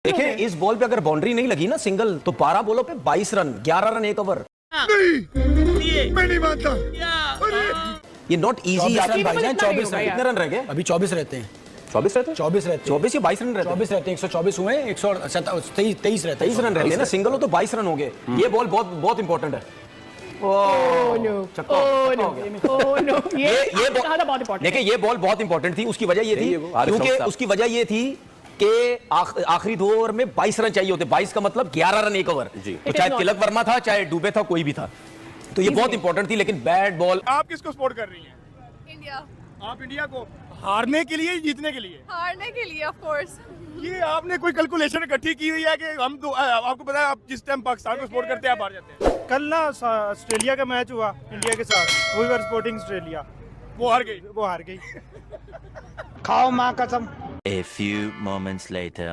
देखिए इस बॉल पे अगर बाउंड्री नहीं लगी ना सिंगल तो 12 बॉलों पे 22 रन 11 रन एक ओवर। नहीं मैं नहीं मानता। ये नॉट इजी। 24 रन कितने रन रह गए? अभी 24 रहते हैं। 24 रहते हैं? 24 रहते हैं। 24 या 22 रन रहते हैं? 24 रहते हैं। 124 हुए, 123 रहते हैं। 23 रन रहते हैं ना, सिंगल हो तो 22 रन हो गए। ये बॉल बहुत बहुत इंपॉर्टेंट है। देखिए ये बॉल बहुत इंपॉर्टेंट थी। उसकी वजह ये थी क्योंकि उसकी वजह ये थी कि आखिरी 2 ओवर में 22 रन चाहिए होते। 22 का मतलब 11 रन एक ओवर। तो चाहे तिलक वर्मा था चाहे डुबे था कोई भी था, तो ये बहुत इंपॉर्टेंट थी। लेकिन बैट बॉल। आप किसको सपोर्ट कर रही हैं? इंडिया। आप इंडिया को हारने के लिए जीतने के लिए? हारने के लिए ऑफ कोर्स। ये आपने कोई कैलकुलेशन इकट्ठी की हुई है कि हम तो आपको पता है आप जिस टाइम पाकिस्तान को सपोर्ट करते हैं आप हार जाते हैं? कल ना ऑस्ट्रेलिया का मैच हुआ इंडिया के साथ, वी वर सपोर्टिंग ऑस्ट्रेलिया, वो हार गई। वो हार गई। खाओ माँ कसम। A few moments later.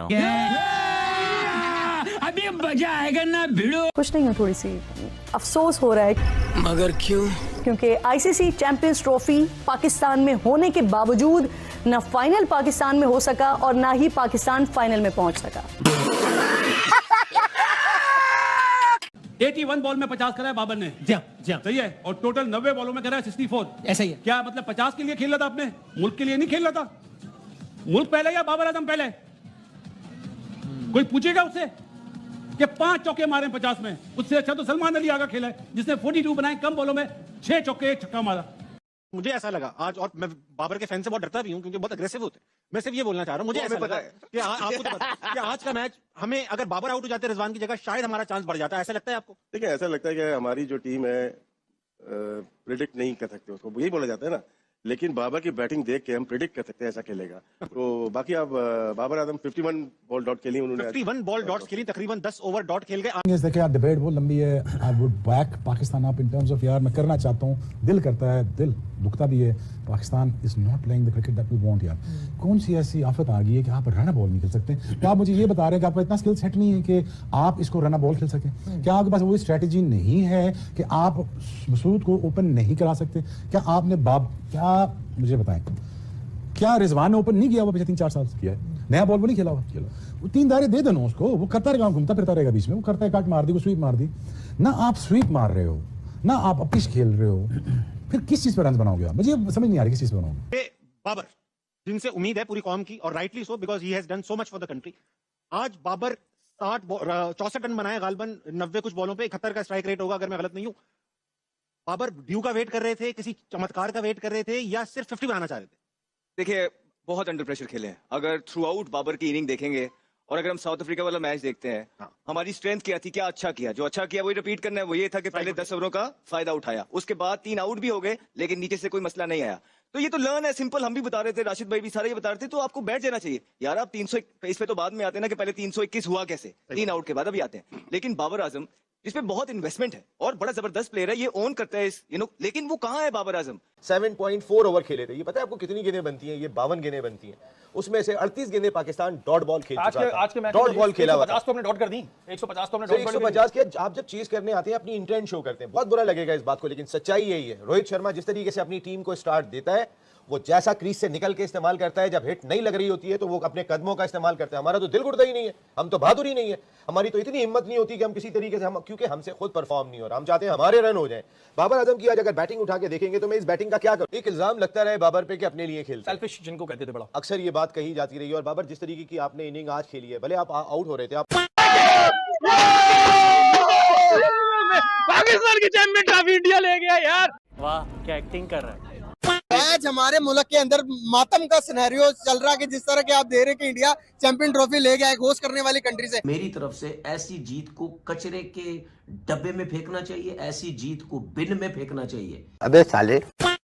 अभी मजा आएगा ना भिड़ो। कुछ नहीं हो, थोड़ी सी अफसोस हो रहा है। मगर क्यों? क्योंकि आईसीसी चैंपियंस ट्रॉफी पाकिस्तान में होने के बावजूद न फाइनल पाकिस्तान में हो सका और ना ही पाकिस्तान फाइनल में पहुंच सका। 81 बॉल में 50 करा है बाबर ने। जी सही है। और टोटल 90 बॉलों में करा है 64। ऐसा ही है। क्या मतलब 50 के लिए खेल रहा था आपने? मुल्क के लिए नहीं खेल रहा था? मुल्क पहले या बाबर आजम पहले? कोई पूछेगा उससे कि 5 चौके मारे 50 में? उससे अच्छा तो सलमान अली आगा खेला है जिसने 42 बनाए कम बॉलों में 6 चौके 1 छक्का मारा। मुझे ऐसा लगा आज, और मैं बाबर के फैन से बहुत डरता भी हूँ क्योंकि बहुत अग्रेसिव होते हैं। मैं सिर्फ ये बोलना चाह रहा हूँ, मुझे ऐसा लगा कि आपको तो पता है कि आज का मैच हमें अगर बाबर आउट हो जाते रिजवान की जगह शायद हमारा चांस बढ़ जाता है। ऐसा लगता है आपको? देखिए ऐसा लगता है कि हमारी जो टीम है प्रिडिक्ट नहीं कर सकते उसको, यही बोला जाता है ना। लेकिन बाबर की बैटिंग देख के हम प्रिडिक्ट कर सकते हैं ऐसा खेलेगा। तो बाकी आप बाबर आजम 51 बॉल डॉट खेली उन्होंने। 51 बॉल डॉट्स खेली, तकरीबन 10 ओवर डॉट खेल गए। देखिए यार डिबेट बहुत लंबी है। I would back Pakistan up in terms of, यार मैं करना चाहता हूँ, दिल करता है, दिल दुखता भी है। Pakistan is not playing the cricket that we want. यार कौन सी ऐसी आफत आ गई है कि आप रन बॉल नहीं खेल सकते? क्या आप मुझे ये बता रहे हैं कि आपका इतना स्किल सेट नहीं है कि आप इसको रन बॉल खेल सकें? क्या आपके पास वो स्ट्रेटेजी नहीं है कि आप मसूद को ओपन नहीं करा सकते? क्या आपने क्या मुझे बताएं, क्या रिजवान ने ओपन नहीं किया हुआ पिछले 3-4 साल से? किया है। नया बॉल वो नहीं खेला हुआ। वो 3 दायरे दे देना उसको, वो करता रहेगा, घूमता फिरता रहेगा बीच में। वो करता है काट मार दी, वो स्वीप मार दी ना। आप स्वीप मार रहे हो ना, आप पिच खेल रहे हो, फिर किस चीज पर रन बनाओगे आप? मुझे समझ नहीं आ रही किस चीज पर बनाओगे। बाबर जिनसे उम्मीद है पूरी कौम की, और rightly so because he has done so much for the country. आज बाबर 64 रन बनाए गालबन 90 कुछ बॉलों पे। 71 का स्ट्राइक रेट होगा अगर मैं गलत नहीं हूं। बाबर ड्यू का वेट कर रहे थे, किसी चमत्कार का वेट कर रहे थे, या सिर्फ 50 बनाना चाह रहे थे? देखिए बहुत अंडर प्रेशर खेले हैं। अगर थ्रू आउट बाबर की इनिंग देखेंगे और अगर हम साउथ अफ्रीका वाला मैच देखते हैं, हमारी स्ट्रेंथ क्या थी, क्या अच्छा किया? जो अच्छा किया वही रिपीट करना है। वो ये था कि पहले 10 ओवरों का फायदा उठाया, उसके बाद 3 आउट भी हो गए लेकिन नीचे से कोई मसला नहीं आया। तो ये तो लर्न है, सिंपल। हम भी बता रहे थे, राशिद भाई भी सारे ये बता रहे थे। तो आपको बैठ जाना चाहिए यार। आप 300 इस पे तो बाद में आते हैं ना कि पहले 321 हुआ कैसे, 3 आउट के बाद अभी आते हैं। लेकिन बाबर आजम जिसपे बहुत इन्वेस्टमेंट है और बड़ा जबरदस्त प्लेयर है, ये ओन करता है इस लेकिन वो कहाँ है बाबर आजम? 7.4 ओवर खेले थे। ये पता है आपको कितनी गेंदें बनती हैं? ये 52 गेंदें बनती हैं। उसमें से 38 गेंदें पाकिस्तान डॉट बॉल खेल चुका था। आज के मैच डॉट बॉल खेला हुआ था। 150 तो हमने डॉट कर दी। 150 तो हमने डॉट 150 किया। आप जब चीज करने आते हैं अपनी इंटेंट शो करते हैं। बहुत बुरा लगेगा इस बात को, लेकिन सच्चाई यही है। रोहित शर्मा जिस तरीके से अपनी टीम को स्टार्ट देता है, वो जैसा क्रीज से निकल के इस्तेमाल करता है, जब हिट नहीं लग रही होती है तो वो अपने कदमों का इस्तेमाल करता है। हमारा तो दिल घुटता ही नहीं है, हम तो बहादुर ही नहीं है। हमारी तो इतनी हिम्मत नहीं होती कि हम किसी तरीके से क्योंकि हमसे खुद परफॉर्म नहीं हो रहा, हम चाहते हैं हमारे रन हो जाए। बाबर आजम की आज अगर बैटिंग उठा के देखेंगे तो मैं इस बैटिंग का क्या करूं? एक इल्जाम लगता रहे बाबर पे कि अपने लिए खेलते, सेल्फिश जिनको कहते थे बड़ा, अक्सर ये बात कही जाती रही है। और बाबर जिस तरीके की आपने इनिंग आज खेली है, भले आप आउट हो रहे थे, आप पाकिस्तान की चैंपियन ट्रॉफी इंडिया ले गया यार। वाह क्या एक्टिंग कर रहा है। आज हमारे मुल्क के अंदर मातम का सिनेरियो चल रहा है कि जिस तरह के आप दे रहे कि इंडिया चैंपियन ट्रॉफी ले गया, होस्ट करने वाली कंट्री से। मेरी तरफ से ऐसी जीत को कचरे के डब्बे में फेंकना चाहिए, ऐसी जीत को बिन में फेंकना चाहिए। अबे साले,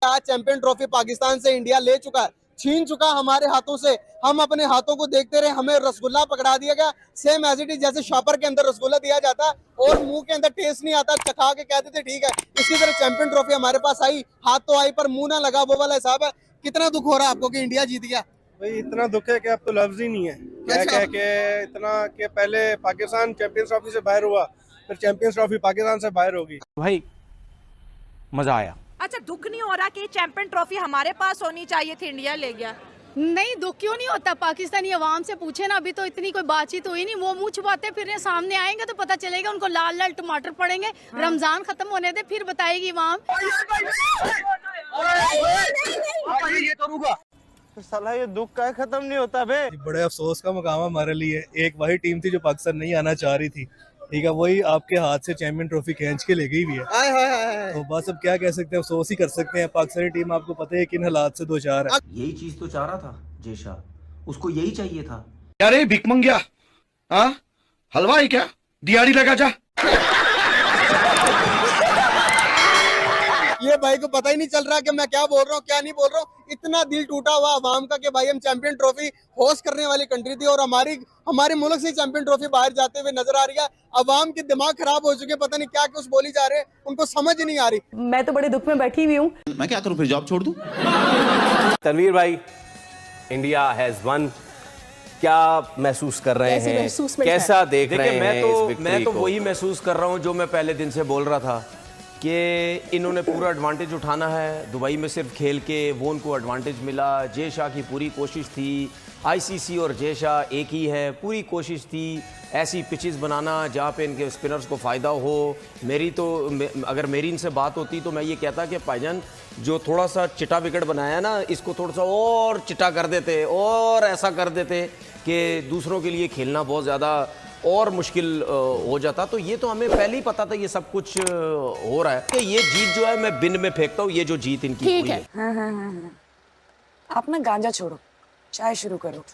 आज चैंपियन ट्रॉफी पाकिस्तान से इंडिया ले चुका है, छीन चुका हमारे हाथों से। हम अपने हाथों को देखते रहे, हमें रसगुल्ला पकड़ा दिया गया, सेम एज इट इज जैसे शॉपर के अंदर रसगुल्ला दिया जाता और मुंह के अंदर टेस्ट नहीं आता, चखा के कहते थे ठीक है। इसी तरह चैंपियन ट्रॉफी हमारे पास आई, हाथ तो आई पर मुंह ना लगा, वो वाला हिसाब है। कितना दुख हो रहा है आपको कि इंडिया जीत गया? भाई इतना दुख है कि अब तो लफ्ज ही नहीं है क्या कह के। इतना कि पहले पाकिस्तान चैंपियंस ट्रॉफी से बाहर हुआ, फिर चैंपियंस ट्रॉफी पाकिस्तान से बाहर होगी। भाई मजा आया। अच्छा दुख नहीं हो रहा कि चैंपियन ट्रॉफी हमारे पास होनी चाहिए थी, इंडिया ले गया? नहीं दुख क्यों नहीं होता? पाकिस्तानी अवाम से पूछे ना, अभी तो इतनी कोई बातचीत हुई नहीं। वो मुंह छुपाते फिर रहे, सामने आएंगे तो पता चलेगा। उनको लाल लाल टमाटर पड़ेंगे। रमजान खत्म होने दे, फिर बताएगी अवाम। साला ये दुख का खत्म नहीं होता बे। बड़े अफसोस का मकाम है हमारे लिए। एक वही टीम थी जो पाकिस्तान नहीं आना चाह रही थी, ठीक है, वही आपके हाथ से चैंपियन ट्रॉफी खींच के ले गई भी है। तो बस अब क्या कह सकते हैं, अफसोस ही कर सकते हैं। पाकिस्तानी टीम आपको पता है किन हालात से दो चार है। यही चीज तो चाह रहा था जेशा, उसको यही चाहिए था। अरे भिक मंगिया, हाँ हलवाई क्या दिहाड़ी लगा जा। ये भाई को पता ही नहीं चल रहा कि मैं क्या बोल रहा हूँ क्या नहीं बोल रहा हूँ। इतना दिल टूटा हुआ अवाम का कि भाई हम चैंपियन ट्रॉफी होस्ट करने वाली कंट्री थी और हमारे मुल्क से चैंपियन ट्रॉफी बाहर जाते हुए नजर आ रही है। अवाम के दिमाग खराब हो चुके, पता नहीं क्या कुछ बोली जा रहे हैं, उनको समझ नहीं आ रही। मैं तो बड़े दुख में बैठी हुई हूँ। मैं क्या करूँ, फिर जॉब छोड़ दूं? तनवीर भाई, इंडिया हैज वन, क्या महसूस कर रहे हैं, कैसा देख रहे हैं? मैं तो वही महसूस कर रहा हूँ जो मैं पहले दिन से बोल रहा था कि इन्होंने पूरा एडवांटेज उठाना है। दुबई में सिर्फ खेल के वो उनको एडवांटेज मिला। जय शाह की पूरी कोशिश थी, आईसीसी और जय शाह एक ही है, पूरी कोशिश थी ऐसी पिचेस बनाना जहाँ पे इनके स्पिनर्स को फ़ायदा हो। अगर मेरी इनसे बात होती तो मैं ये कहता कि भाईजान जो थोड़ा सा चिटा विकेट बनाया ना, इसको थोड़ा सा और चिटा कर देते और ऐसा कर देते कि दूसरों के लिए खेलना बहुत ज़्यादा और मुश्किल हो जाता। तो ये तो हमें पहले ही पता था ये सब कुछ हो रहा है कि ये जीत जो है मैं बिन में फेंकता हूँ। ये जो जीत इनकी हुई है। हाँ। आप ना गांजा छोड़ो, चाय शुरू करो।